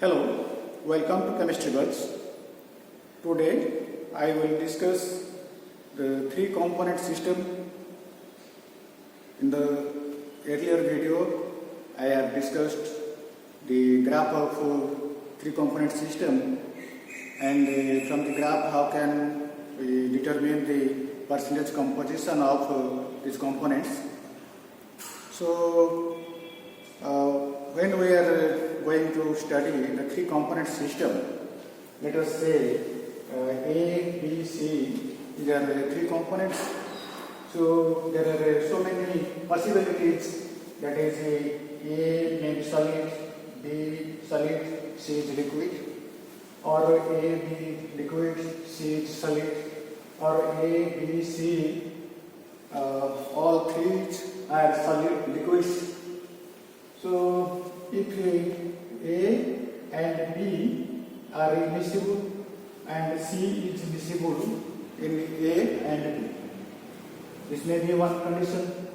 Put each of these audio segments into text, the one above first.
Hello, welcome to Chemistry Works. Today I will discuss the three component system. In the earlier video I have discussed the graph of three component system, and from the graph how can we determine the percentage composition of these components. So when we are going to study the three component system, let us say A, B, C, these are the three components. So there are so many possibilities, that is A may be solid, B solid, C is liquid, or A, B liquid, C is solid, or A, B, C, all three are solid liquids. So if A and B are immiscible and C is miscible in A and B, this may be one condition.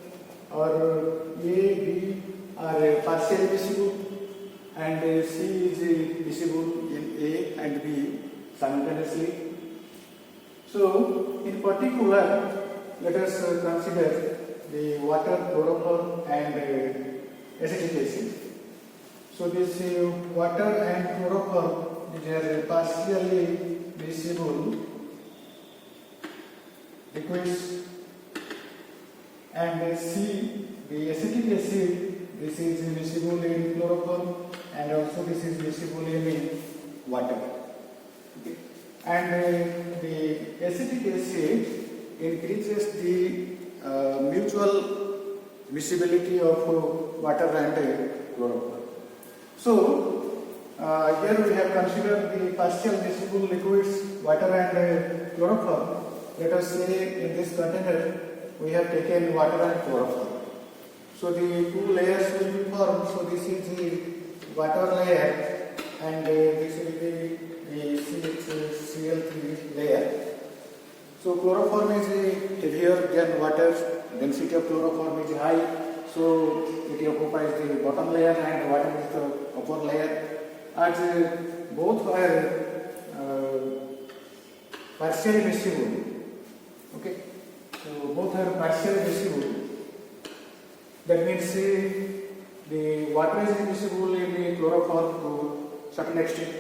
Or A, B are partially miscible and C is miscible in A and B simultaneously. So in particular, let us consider the water, chloroform and acetic acid. So this water and chloroform, these are partially miscible liquids, and C, the acetic acid, this is miscible in chloroform and also this is miscible in water. Okay. And the acetic acid increases the mutual miscibility of water and chloroform. So here we have considered the partial miscible liquids, water and chloroform. Let us say in this container we have taken water and chloroform. So the two layers will be formed. So this is the water layer and this will be the CH3 layer. So chloroform is heavier than water. Density of chloroform is high, so it occupies the bottom layer and water is the upper layer. As both are partially miscible, okay. So both are partially miscible. That means the water is miscible in the chloroform to certain extent,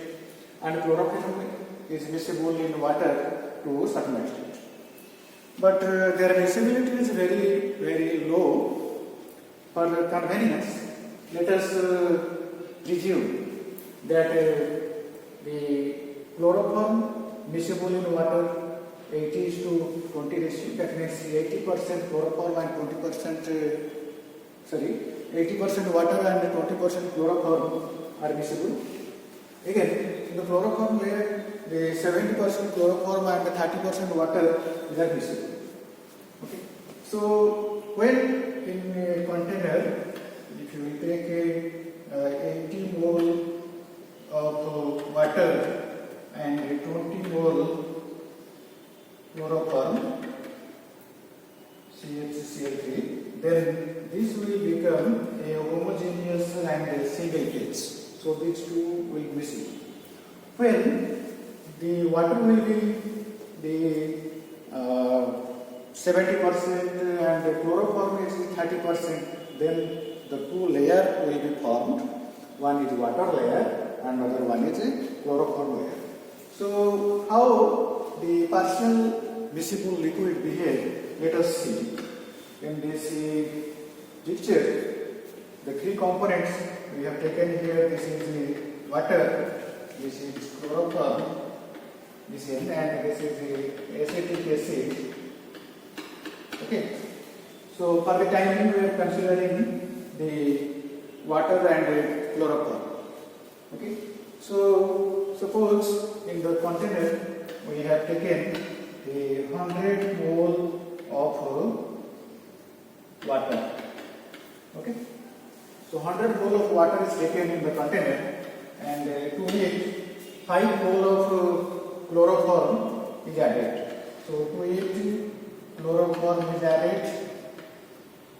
and chloroform is miscible in water to certain extent. But their miscibility is very low. For convenience, let us presume that the chloroform miscible in water 80:20 ratio. That means 80% chloroform and 80% water and 20% chloroform are miscible. Again, in the chloroform layer, the 70% chloroform and 30% water is miscible. Okay. So when in a container, if you take 80 mole of water and 20 mole chloroform, CH3, then this will become a homogeneous and a single phase. So these two will be miscible. When the water will be the 70% and the chloroform is 30%, then the two layers will be formed. One is water layer and another one is a chloroform layer. So how the partial miscible liquid behave, let us see. In this picture, the three components we have taken here, this is the water, this is chloroform, this is, and this is the acetic acid. Okay. So for the time being we are considering the water and chloroform. Okay. So suppose in the container we have taken the 100 mole of water. Okay. So 100 mole of water is taken in the container, and to it 5 mole of chloroform is added. So to it chloroform is added,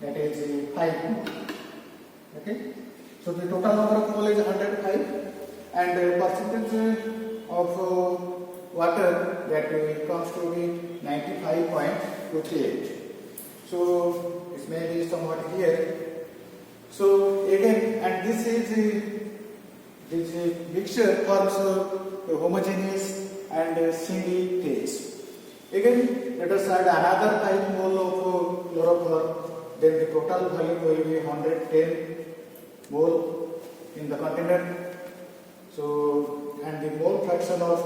that is 5 mole. Okay. So the total number of mole is 105, and percentage of water that comes to be 95.238. So it may be somewhat here. So again, and this mixture forms a homogeneous and single phase. Again, let us add another 5 mole of chloroform. Then the total volume will be 110 mole in the container. So, and the mole fraction of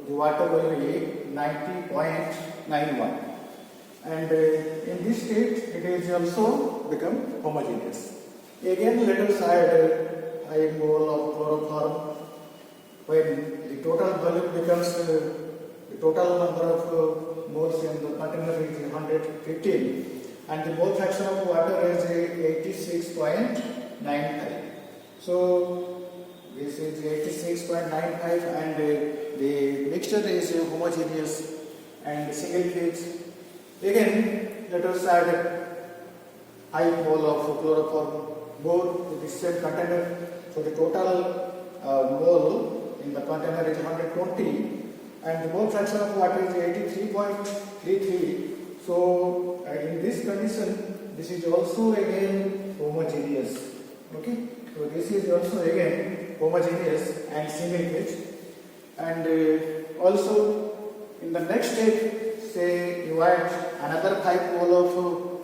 the water will be 90.91. And in this state, it is also become homogeneous. Again, let us add 5 mole of chloroform. When the total volume becomes the total number of moles in the container is 115, and the mole fraction of water is 86.95. So this is 86.95, and the mixture is homogeneous and single phase. Again, let us add 5 mole of chloroform more to the same container. So the total mole in the container is 120, and the mole fraction of water is 83.33. So in this condition, this is also again homogeneous. Okay, so this is also again homogeneous and single phase. And also in the next step, say you add another 5 mole of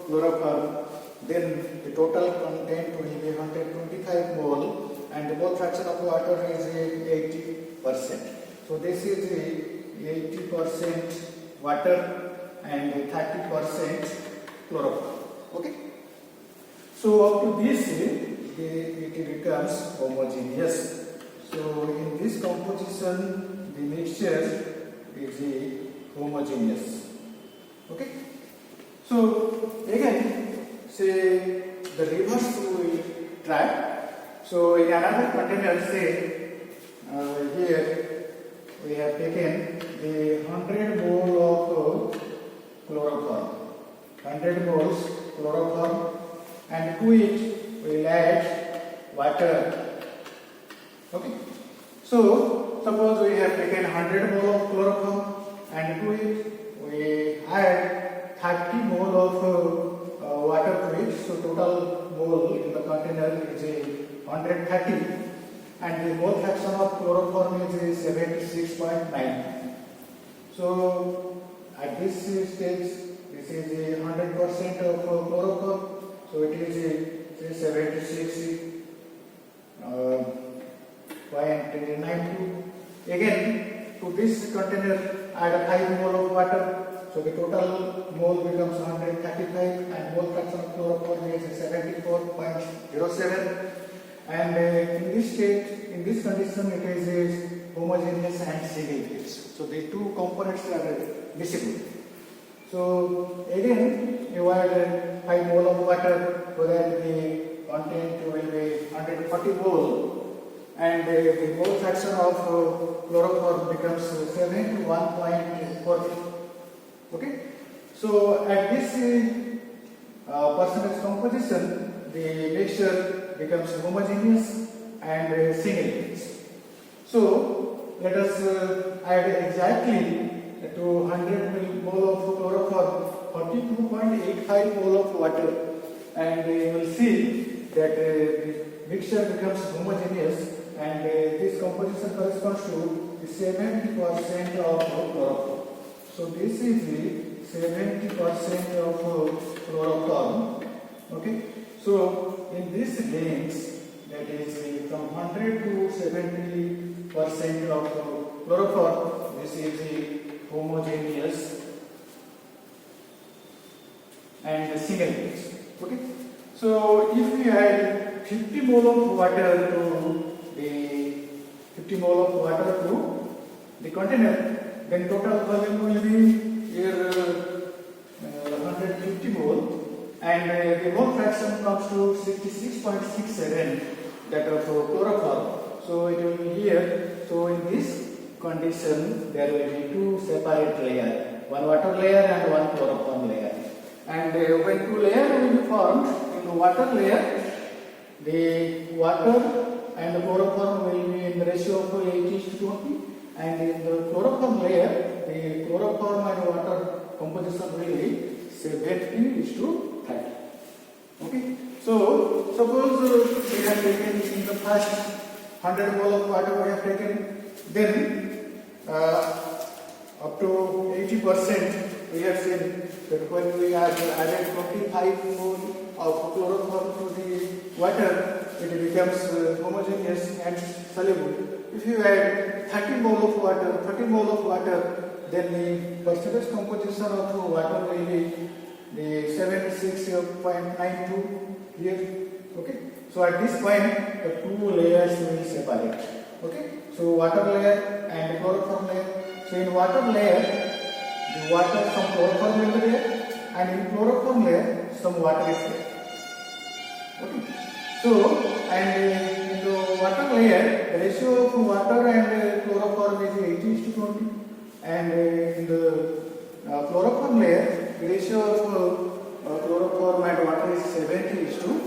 chloroform, then the total content will be 125 mole, and the mole fraction of water is 80%. So this is 80% water and 30% chloroform. Okay. So up to this, it becomes homogeneous. So in this composition, the mixture is homogeneous. Okay. So again, say the reverse will try. So in another container, say here we have taken the 100 mole of chloroform, 100 moles chloroform, and to it we will add water. Okay. So suppose we have taken 100 mole of chloroform, and to it we add 30 mole of water to it. So total mole in the container is 130, and the mole fraction of chloroform is 76.9. So at this stage, this is 100% of chloroform. So it is 76.92. Again, to this container, add 5 mole of water. So the total mole becomes 135, and mole fraction of chloroform is 74.07. And in this state, in this condition, it is homogeneous and single phase. So the two components are visible. So again, you add 5 mole of water, so that the content will be 140 mole, and the mole fraction of chloroform becomes 71.40. Okay. So at this percentage composition, the mixture becomes homogeneous and single phase. So let us add exactly to 100 mole of chloroform 42.85 mole of water, and you will see that the mixture becomes homogeneous, and this composition corresponds to the 70% of chloroform. So this is the 70% of chloroform. Okay. So in this range, that is from 100 to 70% of chloroform, this is homogeneous and single phase. Okay. So if we add 50 mole of water to the container, then total volume will be here 150 mole, and the mole fraction comes to 66.67, that of chloroform. So it will be here. So in this condition, there will be two separate layers, one water layer and one chloroform layer. And when two layers will be formed, in the water layer, the water and the chloroform will be in the ratio of 80:20, and in the chloroform layer, the chloroform and water composition will be 70:30. Okay. So suppose we have taken in the first 100 mole of water we have taken, then up to 80% we have seen that when we have added 25 mole of chloroform to the water, it becomes homogeneous and soluble. If you add 30 mole of water, 30 mole of water, then the percentage composition of water will be the 76.92 here. Okay. So at this point, the two layers will separate. Okay. So water layer and chloroform layer. So in water layer, the water, some chloroform will be there, and in chloroform layer, some water is there. Okay. So, and in the water layer, the ratio of water and chloroform is 80:20, and in the chloroform layer, the ratio of chloroform and water is 70:30.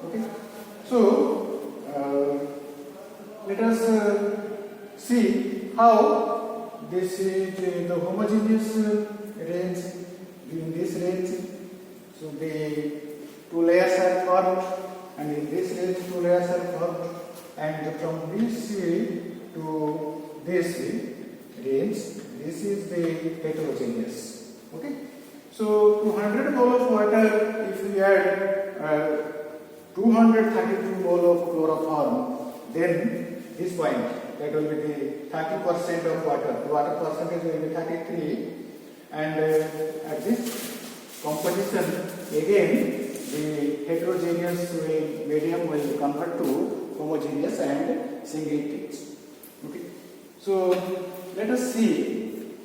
Okay. So, let us see how this is the homogeneous range in this range. So the two layers are formed, and in this range two layers are formed, and from this to this range, this is the heterogeneous. Okay. So 200 mole of water, if we add 232 mole of chloroform, then this point, that will be the 30% of water. The water percentage will be 33, and at this composition, again the heterogeneous medium will convert to homogeneous and singletons. Okay. So let us see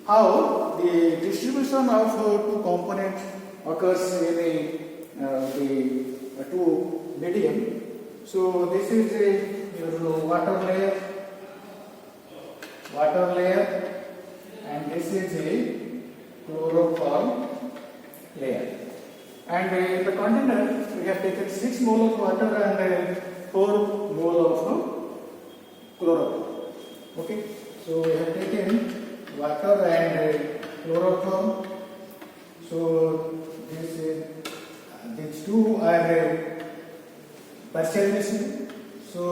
how the distribution of two components occurs in the two medium. So this is your water layer, and this is a chloroform layer. And in the container, we have taken 6 mole of water and 4 mole of chloroform. Okay. So we have taken water and chloroform. So these two are partial mixing. So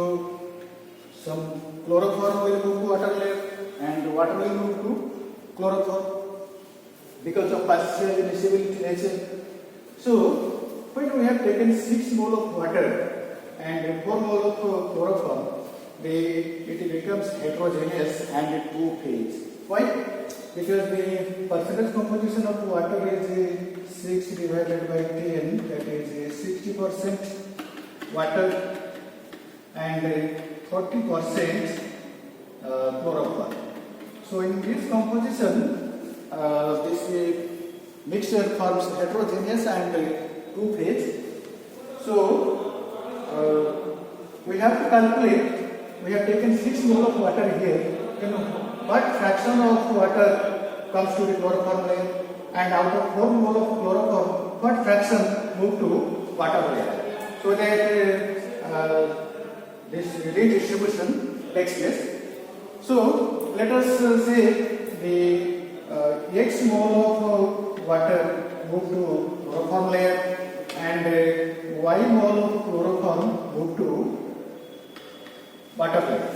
some chloroform will move to water layer, and water will move to chloroform because of partial miscibility nature. So when we have taken 6 mole of water and 4 mole of chloroform, it becomes heterogeneous and two-phase. Why? Because the percentage composition of water is 6 divided by 10, that is 60% water and 40% chloroform. So in this composition, this mixture forms heterogeneous and two-phase. So we have to calculate. We have taken 6 mole of water here. What fraction of water comes to the chloroform layer, and out of 4 mole of chloroform, what fraction move to water layer? So that this redistribution takes place. So let us say the X mole of water move to chloroform layer, and Y mole of chloroform move to water layer.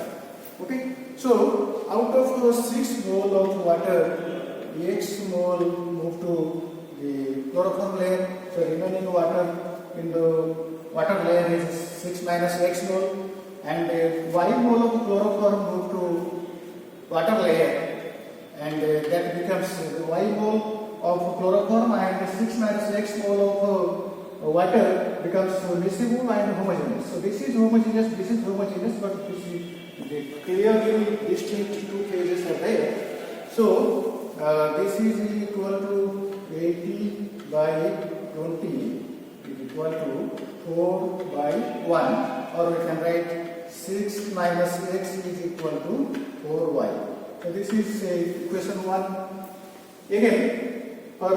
Okay. So out of 6 mole of water, X mole move to the chloroform layer. So remaining water in the water layer is 6 minus X mole, and Y mole of chloroform move to water layer, and that becomes the Y mole of chloroform, and 6 minus X mole of water becomes miscible and homogeneous. So this is homogeneous, but this is clearly distinct two phases are there. So this is equal to 80 by 20 is equal to 4 by 1, or we can write 6 minus X is equal to 4Y. So this is equation 1. Again, for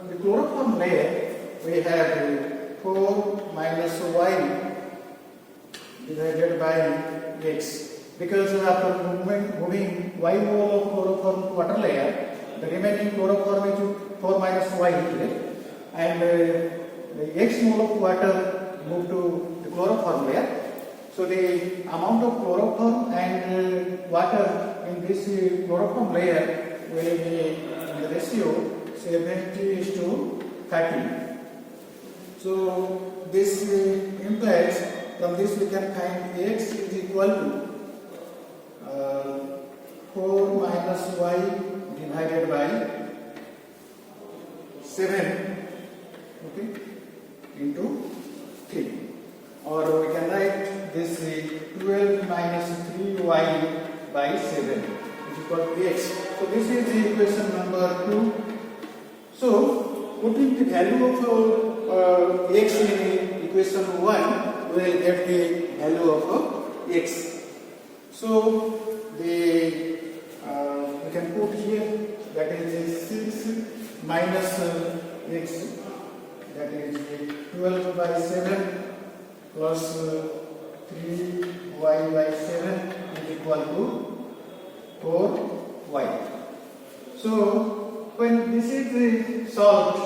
the chloroform layer, we have 4 minus Y divided by X. Because after moving Y mole of chloroform to water layer, the remaining chloroform is 4 minus Y here, and the X mole of water moved to the chloroform layer. So the amount of chloroform and water in this chloroform layer will be in the ratio 70:30. So this implies from this we can find X is equal to 4 minus Y divided by 7, okay, into 3. Or we can write this 12 minus 3Y by 7 is equal to X. So this is the equation number 2. So putting the value of X in equation 1, we will get the value of X. So we can put here that is 6 minus X, that is 12 by 7 plus 3Y by 7 is equal to 4Y. So when this is solved,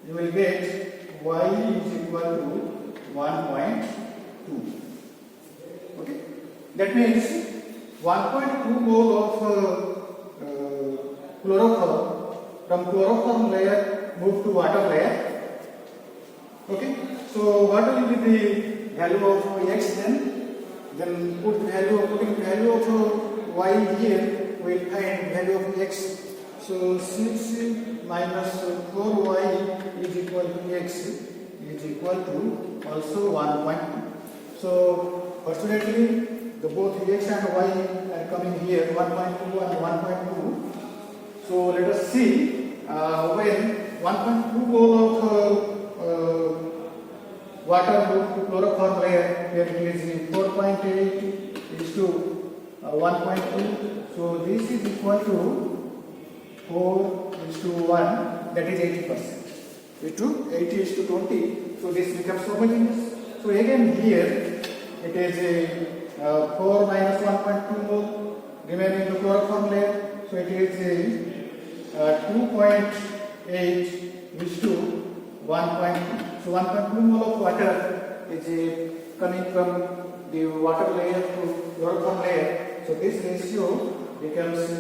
you will get Y is equal to 1.2. Okay, that means 1.2 mole of chloroform from chloroform layer move to water layer. Okay, so what will be the value of X then? Then putting value of Y here, we will find value of X. So 6 minus 4Y is equal to X is equal to also 1.2. So fortunately the both X and Y are coming here, 1.2 and 1.2. So let us see when 1.2 mole of water moved to chloroform layer, here it is 4.8 is to 1.2. So this is equal to 4 is to 1, that is 80%. It to 80 is to 20. So this becomes homogeneous. So again here it is 4 minus 1.2 mole remaining in the chloroform layer. So it is 2.8 is to 1.2. So 1.2 mole of water is coming from the water layer to chloroform layer. So this ratio becomes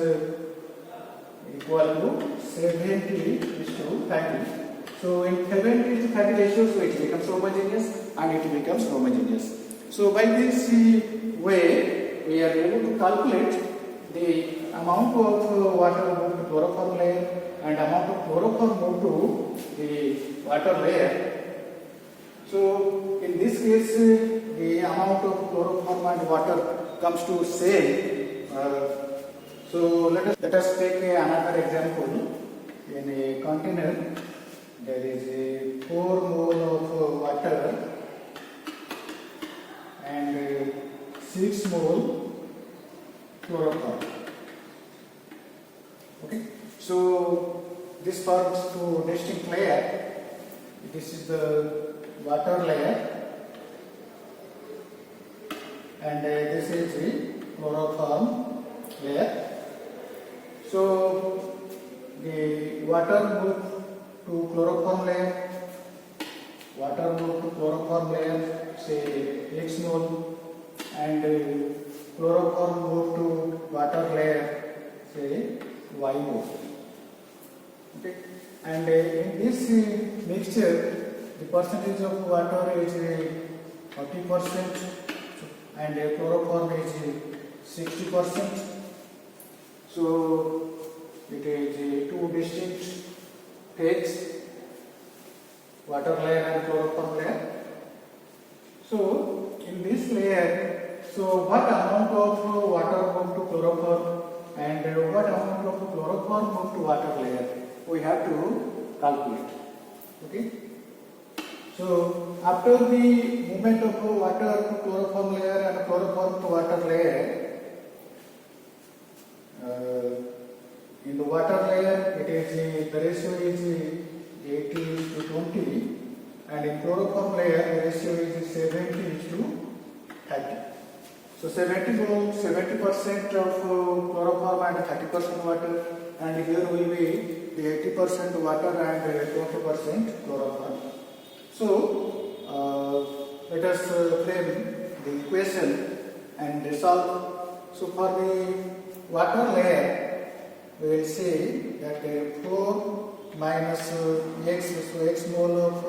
equal to 70 is to 30. So in 70 is to 30 ratio, so it becomes homogeneous and it becomes homogeneous. So by this way, we are able to calculate the amount of water moved to chloroform layer and amount of chloroform moved to the water layer. So in this case, the amount of chloroform and water comes to same. So let us take another example. In a container, there is a 4 mole of water and 6 mole chloroform. Okay, so this forms two distinct layer. This is the water layer and this is the chloroform layer. So the water moved to chloroform layer, say X mole, and chloroform moved to water layer, say Y mole. Okay, and in this mixture, the percentage of water is 40% and chloroform is 60%. So it is two distinct phase, water layer and chloroform layer. So in this layer, so what amount of water moved to chloroform and what amount of chloroform moved to water layer, we have to calculate. Okay. So after the movement of water to chloroform layer and chloroform to water layer, in the water layer it is the ratio is 80:20, and in chloroform layer the ratio is 70:30. 70% of chloroform and 30% water, and here will be the 80% water and 20% chloroform. So let us frame the equation and solve. So for the water layer, we will say that 4 minus x, so x mole of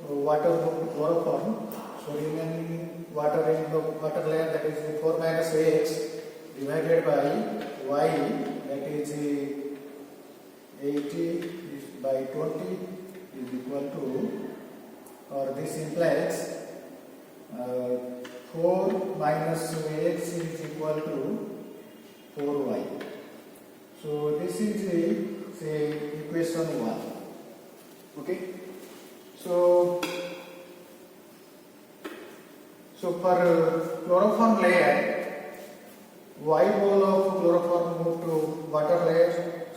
water moved to chloroform. So remaining water in the water layer, that is 4 minus x divided by y, that is 80 by 20 is equal to, or this implies 4 minus x is equal to 4y. So this is say equation 1. Okay. So for chloroform layer, y mole of chloroform move to water layer.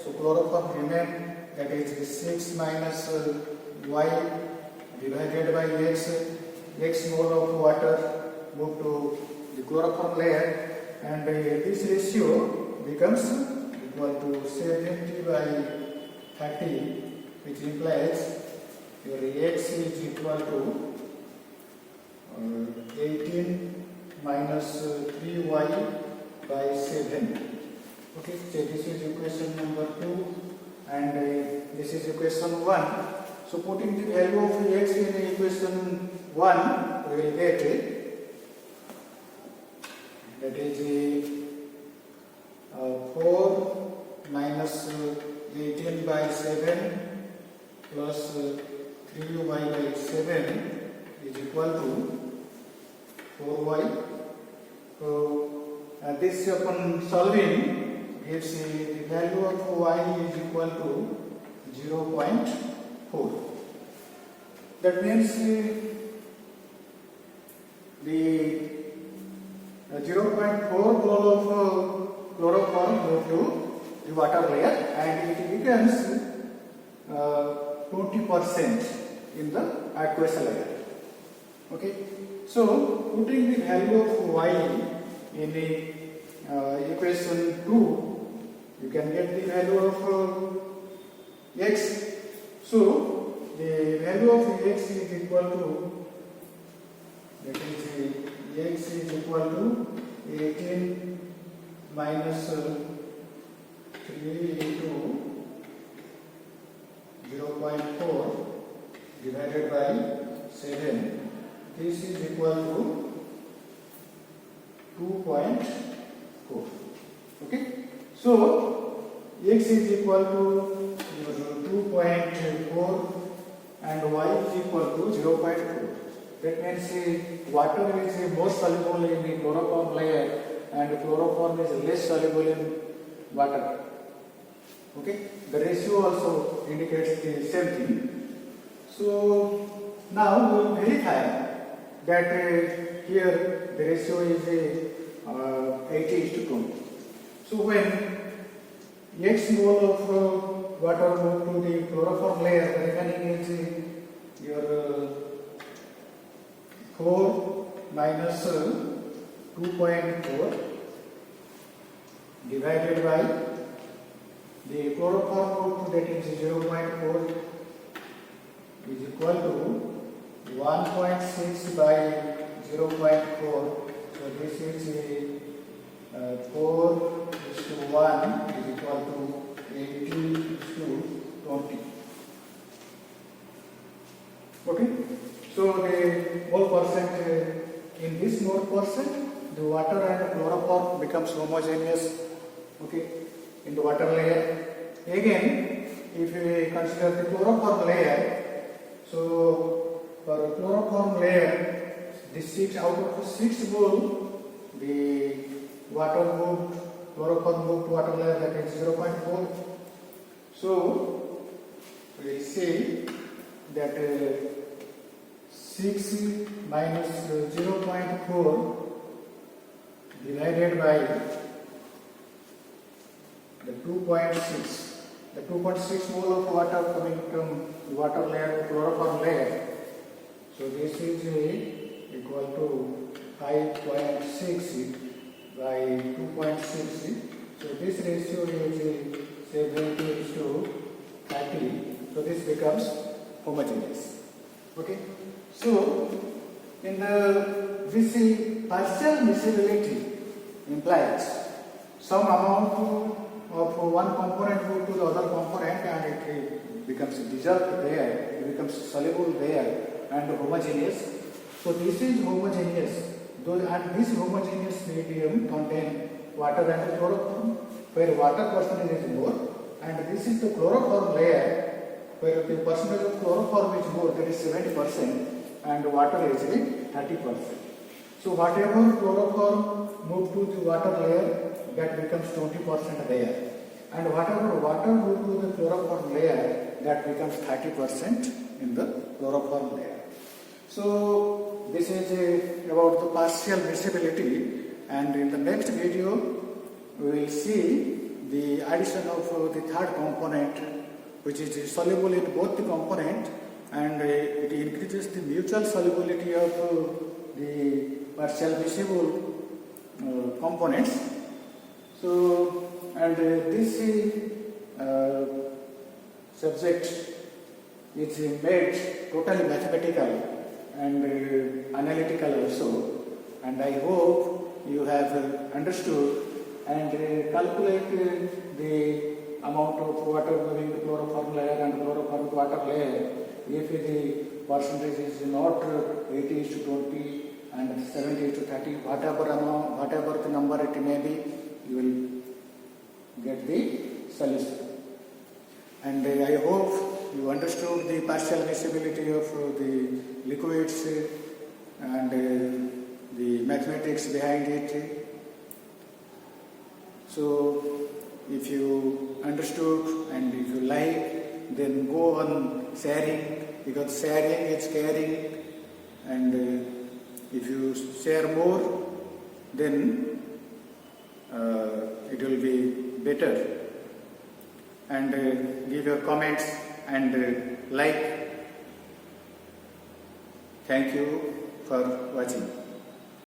So chloroform remain, that is 6 minus y divided by x mole of water move to the chloroform layer, and this ratio becomes equal to 70 by 30, which implies your x is equal to 18 minus 3y by 7. Okay, so this is equation number 2 and this is equation 1. So putting the value of x in equation 1, we will get that is 4 minus 18 by 7 plus 3y by 7 is equal to 4y. So this upon solving gives the value of y is equal to 0.4. That means the 0.4 mole of chloroform move to the water layer, and it becomes 20% in the aqueous layer. Okay. So putting the value of y in the equation 2, you can get the value of x. So the value of x is equal to, that is x is equal to 18 minus 3 into 0.4 divided by 7. This is equal to 2.4. Okay. So x is equal to 2.4 and y is equal to 0.4. That means water is more soluble in the chloroform layer and chloroform is less soluble in water. Okay. The ratio also indicates the same thing. So now we will verify that here the ratio is 80:20. So when x mole of water move to the chloroform layer, the remaining is your 4 minus 2.4 divided by the chloroform move, that is 0.4, is equal to 1.6 by 0.4. So this is 4:1 is equal to 80:20. Okay. So the mole percent, in this mole percent, the water and chloroform becomes homogeneous. Okay, in the water layer. Again, if we consider the chloroform layer, so for chloroform layer, the 6 out of 6 mole, the water moved, chloroform moved water layer, that is 0.4. So we say that 6 minus 0.4 divided by the 2.6. The 2.6 mole of water coming from the water layer to chloroform layer. So this is equal to 5.6 this ratio is say 20:30, so this becomes homogeneous. Okay. So in the we see partial miscibility implies some amount of one component go to the other component and it becomes dissolved there, it becomes soluble there and homogeneous. So this is homogeneous, and this homogeneous medium contain water and chloroform, where water percentage is more, and this is the chloroform layer, where the percentage of chloroform is more, that is 70%, and water is 30%. So whatever chloroform move to the water layer, that becomes 20% there, and whatever water move to the chloroform layer, that becomes 30% in the chloroform layer. So this is about the partial miscibility, and in the next video we will see the addition of the third component, which is soluble in both the component, and it increases the mutual solubility of the partial miscible components. So, and this subject is made totally mathematical and analytical also, and I hope you have understood and calculate the amount of water moving to chloroform layer and chloroform to water layer. If the percentage is not 80:20 and 70:30, whatever the number it may be, you will get the solution. And I hope you understood the partial miscibility of the liquids and the mathematics behind it. So if you understood and if you like, then go on sharing, because sharing is caring, and if you share more, then it will be better. And give your comments and like. Thank you for watching.